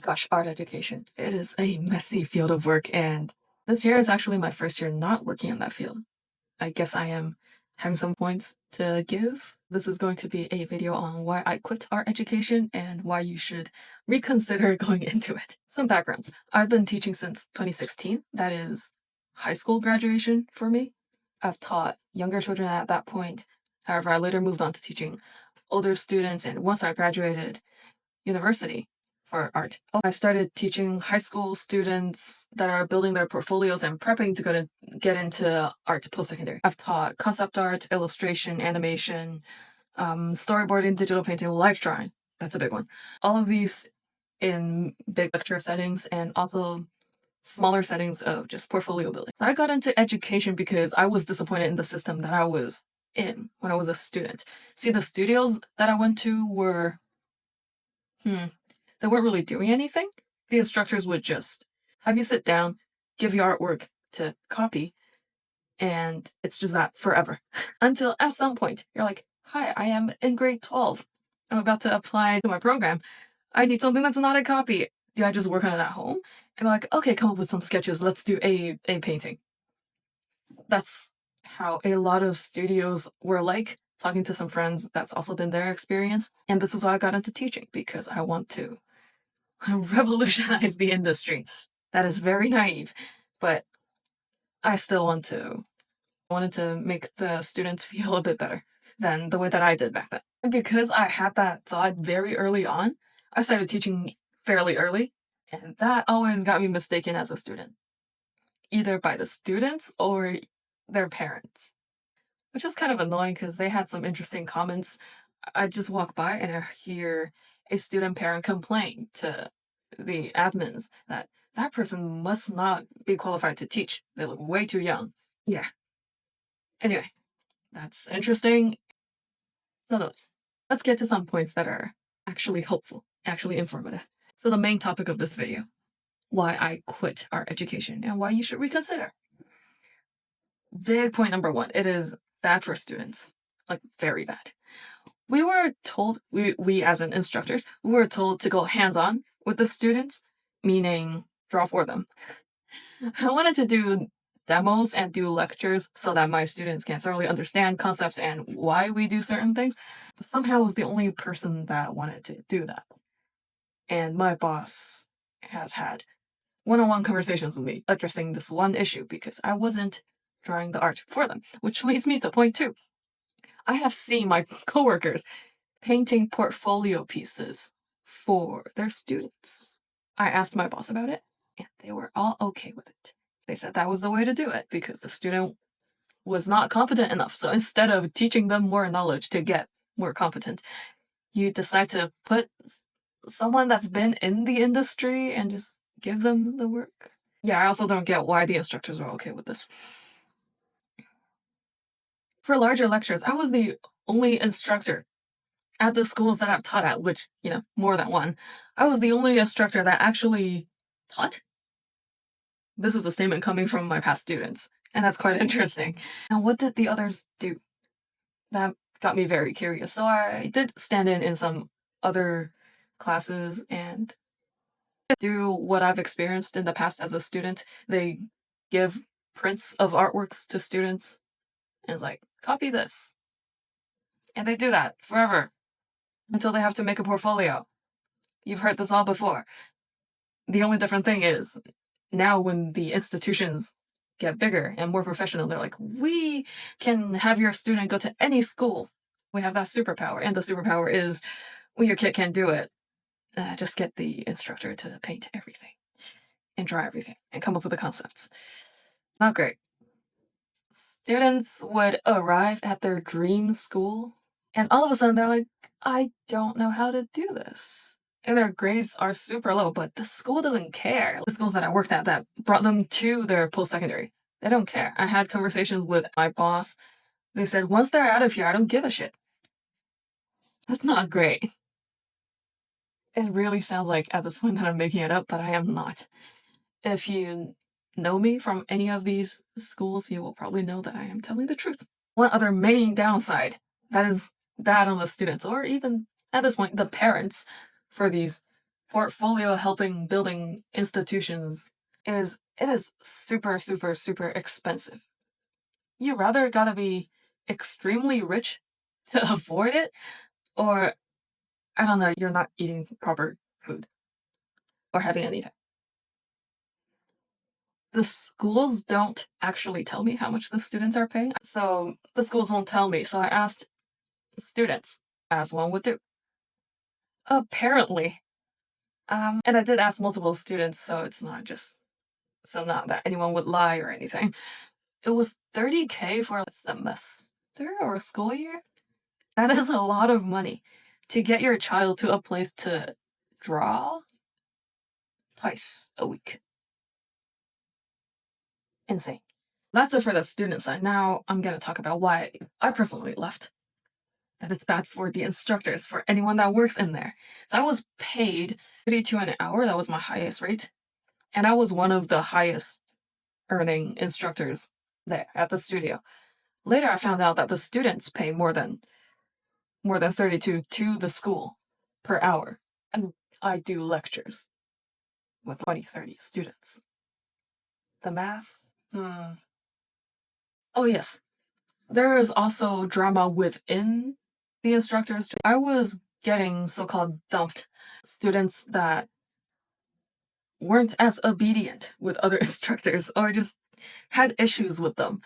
Gosh, art education. It is a messy field of work, and this year is actually my first year not working in that field. I guess I am having some points to give. This is going to be a video on why I quit art education and why you should reconsider going into it. Some backgrounds. I've been teaching since 2016. That is high school graduation for me. I've taught younger children at that point. However, I later moved on to teaching older students, and once I graduated university for art, I started teaching high school students that are building their portfolios and prepping to get into art post-secondary. I've taught concept art, illustration, animation, storyboarding, digital painting, life drawing. That's a big one. All of these in big lecture settings and also smaller settings of just portfolio building. So I got into education because I was disappointed in the system that I was in when I was a student. See, the studios that I went to were they weren't really doing anything. The instructors would just have you sit down, give you artwork to copy, and it's just that forever. Until at some point, you're like, hi, I am in grade 12. I'm about to apply to my program. I need something that's not a copy. Do I just work on it at home? And I'm like, okay, come up with some sketches. Let's do a painting. That's how a lot of studios were like. Talking to some friends, that's also been their experience. And this is why I got into teaching, because I want to revolutionize the industry. That is very naive, but I still wanted to make the students feel a bit better than the way that I did back then. And because I had that thought very early on, I started teaching fairly early, and that always got me mistaken as a student, either by the students or their parents, which was kind of annoying because they had some interesting comments. I just walk by and I hear a student parent complain to the admins that that person must not be qualified to teach. They look way too young. Yeah. Anyway, that's interesting. Nonetheless, let's get to some points that are actually helpful, actually informative. So the main topic of this video, why I quit art education and why you should reconsider. Big point number one, it is bad for students, like very bad. We were told, we as in instructors, we were told to go hands-on with the students, meaning draw for them. I wanted to do demos and do lectures so that my students can thoroughly understand concepts and why we do certain things, but somehow I was the only person that wanted to do that. And my boss has had one-on-one conversations with me addressing this one issue because I wasn't drawing the art for them, which leads me to point two. I have seen my coworkers painting portfolio pieces for their students. I asked my boss about it, and they were all okay with it. They said that was the way to do it because the student was not competent enough. So instead of teaching them more knowledge to get more competent, you decide to put someone that's been in the industry and just give them the work. Yeah, I also don't get why the instructors were okay with this. For larger lectures, I was the only instructor at the schools that I've taught at, which, more than one. I was the only instructor that actually taught. This is a statement coming from my past students, and that's quite interesting. Now, what did the others do? That got me very curious. So I did stand in some other classes and do what I've experienced in the past as a student. They give prints of artworks to students, and it's like, copy this. And they do that forever until they have to make a portfolio. You've heard this all before. The only different thing is, now when the institutions get bigger and more professional, they're like, we can have your student go to any school. We have that superpower, and the superpower is, when your kid can't do it, just get the instructor to paint everything and draw everything and come up with the concepts. Not great. Students would arrive at their dream school, and all of a sudden they're like, I don't know how to do this. And their grades are super low, but the school doesn't care. The schools that I worked at that brought them to their post-secondary, they don't care. I had conversations with my boss. They said, once they're out of here, I don't give a shit. That's not great. It really sounds like at this point that I'm making it up, but I am not. If you know me from any of these schools, you will probably know that I am telling the truth. One other main downside that is bad on the students, or even at this point, the parents for these portfolio helping building institutions is it is super, super, super expensive. You rather gotta be extremely rich to afford it, or I don't know, you're not eating proper food or having anything. The schools don't actually tell me how much the students are paying, so the schools won't tell me. So I asked students, as one would do. Apparently, and I did ask multiple students, so it's not just so not that anyone would lie or anything. It was 30K for a semester or a school year. That is a lot of money to get your child to a place to draw twice a week. Insane. That's it for the student side. Now I'm going to talk about why I personally left. That it's bad for the instructors, for anyone that works in there. So I was paid 32 an hour. That was my highest rate. And I was one of the highest earning instructors there at the studio. Later I found out that the students pay more than 32 to the school per hour. And I do lectures with 20, 30 students. The math? Oh, yes. There is also drama within the instructors. I was getting so called dumped students that weren't as obedient with other instructors or just had issues with them.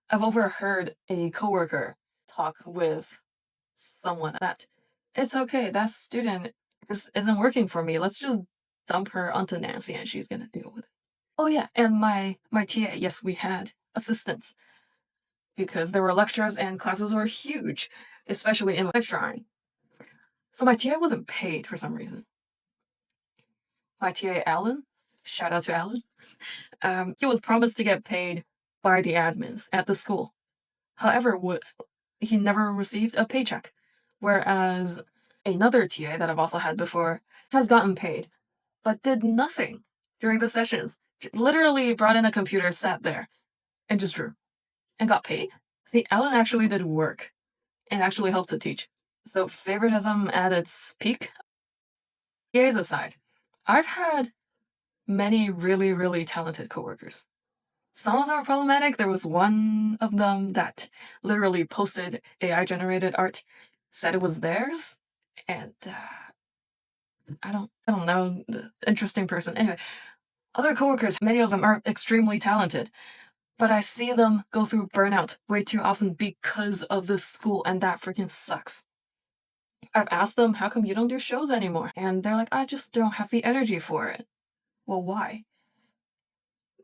I've overheard a coworker talk with someone that it's okay, that student just isn't working for me. Let's just dump her onto Nancy and she's gonna deal with it. Oh yeah, and my TA, yes, we had assistants because there were lectures and classes were huge, especially in life drawing. So my TA wasn't paid for some reason. My TA Alan, shout out to Alan, he was promised to get paid by the admins at the school. However, he never received a paycheck, whereas another TA that I've also had before has gotten paid, but did nothing during the sessions. Literally brought in a computer, sat there, and just drew, and got paid. See, Alan actually did work and actually helped to teach. So favoritism at its peak. TAs aside, I've had many really, really talented coworkers. Some of them are problematic. There was one of them that literally posted AI-generated art, said it was theirs, and I don't know, the interesting person. Anyway, other coworkers, many of them are extremely talented, but I see them go through burnout way too often because of the school, and that freaking sucks. I've asked them, how come you don't do shows anymore? And they're like, I just don't have the energy for it. Well, why?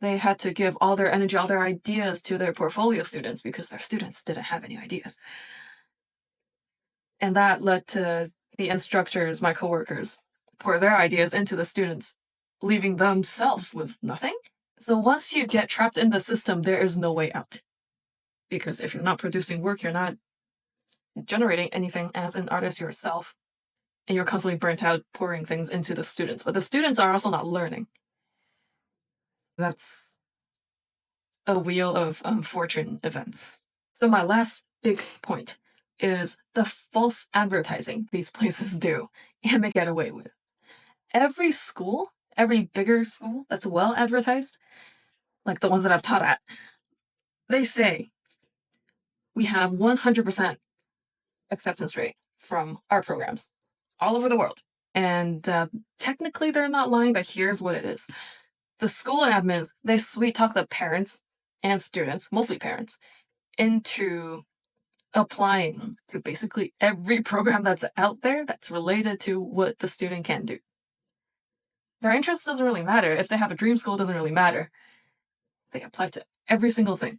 They had to give all their energy, all their ideas to their portfolio students because their students didn't have any ideas. And that led to the instructors, my coworkers, pour their ideas into the students, leaving themselves with nothing. So once you get trapped in the system, there is no way out. Because if you're not producing work, you're not generating anything as an artist yourself. And you're constantly burnt out pouring things into the students. But the students are also not learning. That's a wheel of unfortunate events. So my last big point is the false advertising these places do and they get away with. Every school, every bigger school that's well advertised, like the ones that I've taught at, they say we have 100% acceptance rate from our programs all over the world. And technically they're not lying, but here's what it is. The school admins, they sweet talk the parents and students, mostly parents, into applying to basically every program that's out there that's related to what the student can do. Their interest doesn't really matter. If they have a dream school, it doesn't really matter. They apply to every single thing.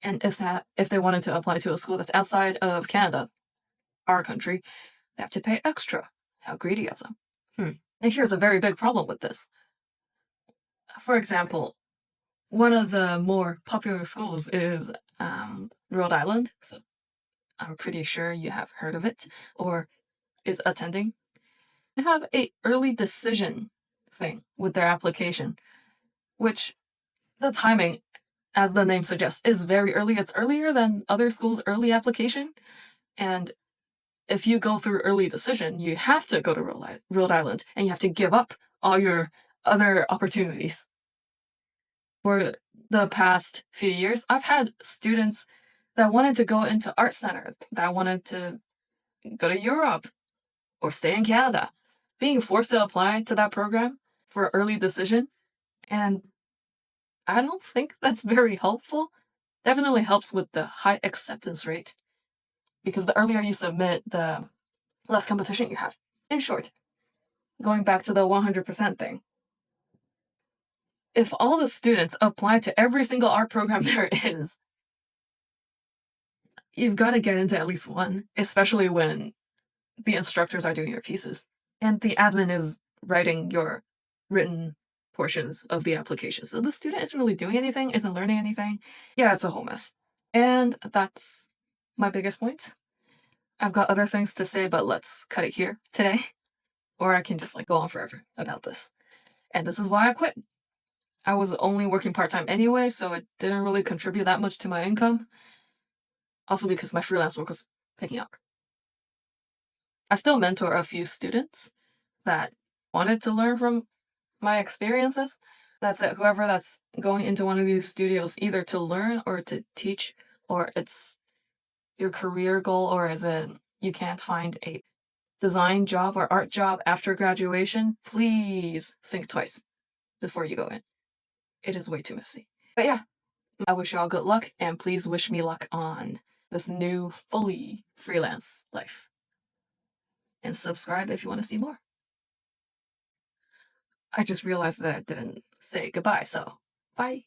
And if they wanted to apply to a school that's outside of Canada, our country, they have to pay extra. How greedy of them. And here's a very big problem with this. For example, one of the more popular schools is Rhode Island. So I'm pretty sure you have heard of it or is attending. They have a early decision thing with their application, which the timing, as the name suggests, is very early. It's earlier than other schools' early application. And if you go through early decision, you have to go to Rhode Island and you have to give up all your other opportunities. For the past few years, I've had students that wanted to go into art center, that wanted to go to Europe or stay in Canada, being forced to apply to that program for early decision. And I don't think that's very helpful. Definitely helps with the high acceptance rate because the earlier you submit, the less competition you have. In short, going back to the 100% thing, if all the students apply to every single art program there is, you've got to get into at least one, especially when the instructors are doing your pieces and the admin is writing your written portions of the application. So the student isn't really doing anything, isn't learning anything. Yeah, it's a whole mess. And that's my biggest point. I've got other things to say, but let's cut it here today. Or I can just go on forever about this. And this is why I quit. I was only working part-time anyway, so it didn't really contribute that much to my income. Also because my freelance work was picking up. I still mentor a few students that wanted to learn from my experiences. That's it. Whoever that's going into one of these studios, either to learn or to teach, or it's your career goal, or is it you can't find a design job or art job after graduation, please think twice before you go in. It is way too messy. But yeah, I wish y'all good luck, and please wish me luck on this new fully freelance life. And subscribe if you want to see more. I just realized that I didn't say goodbye, so bye.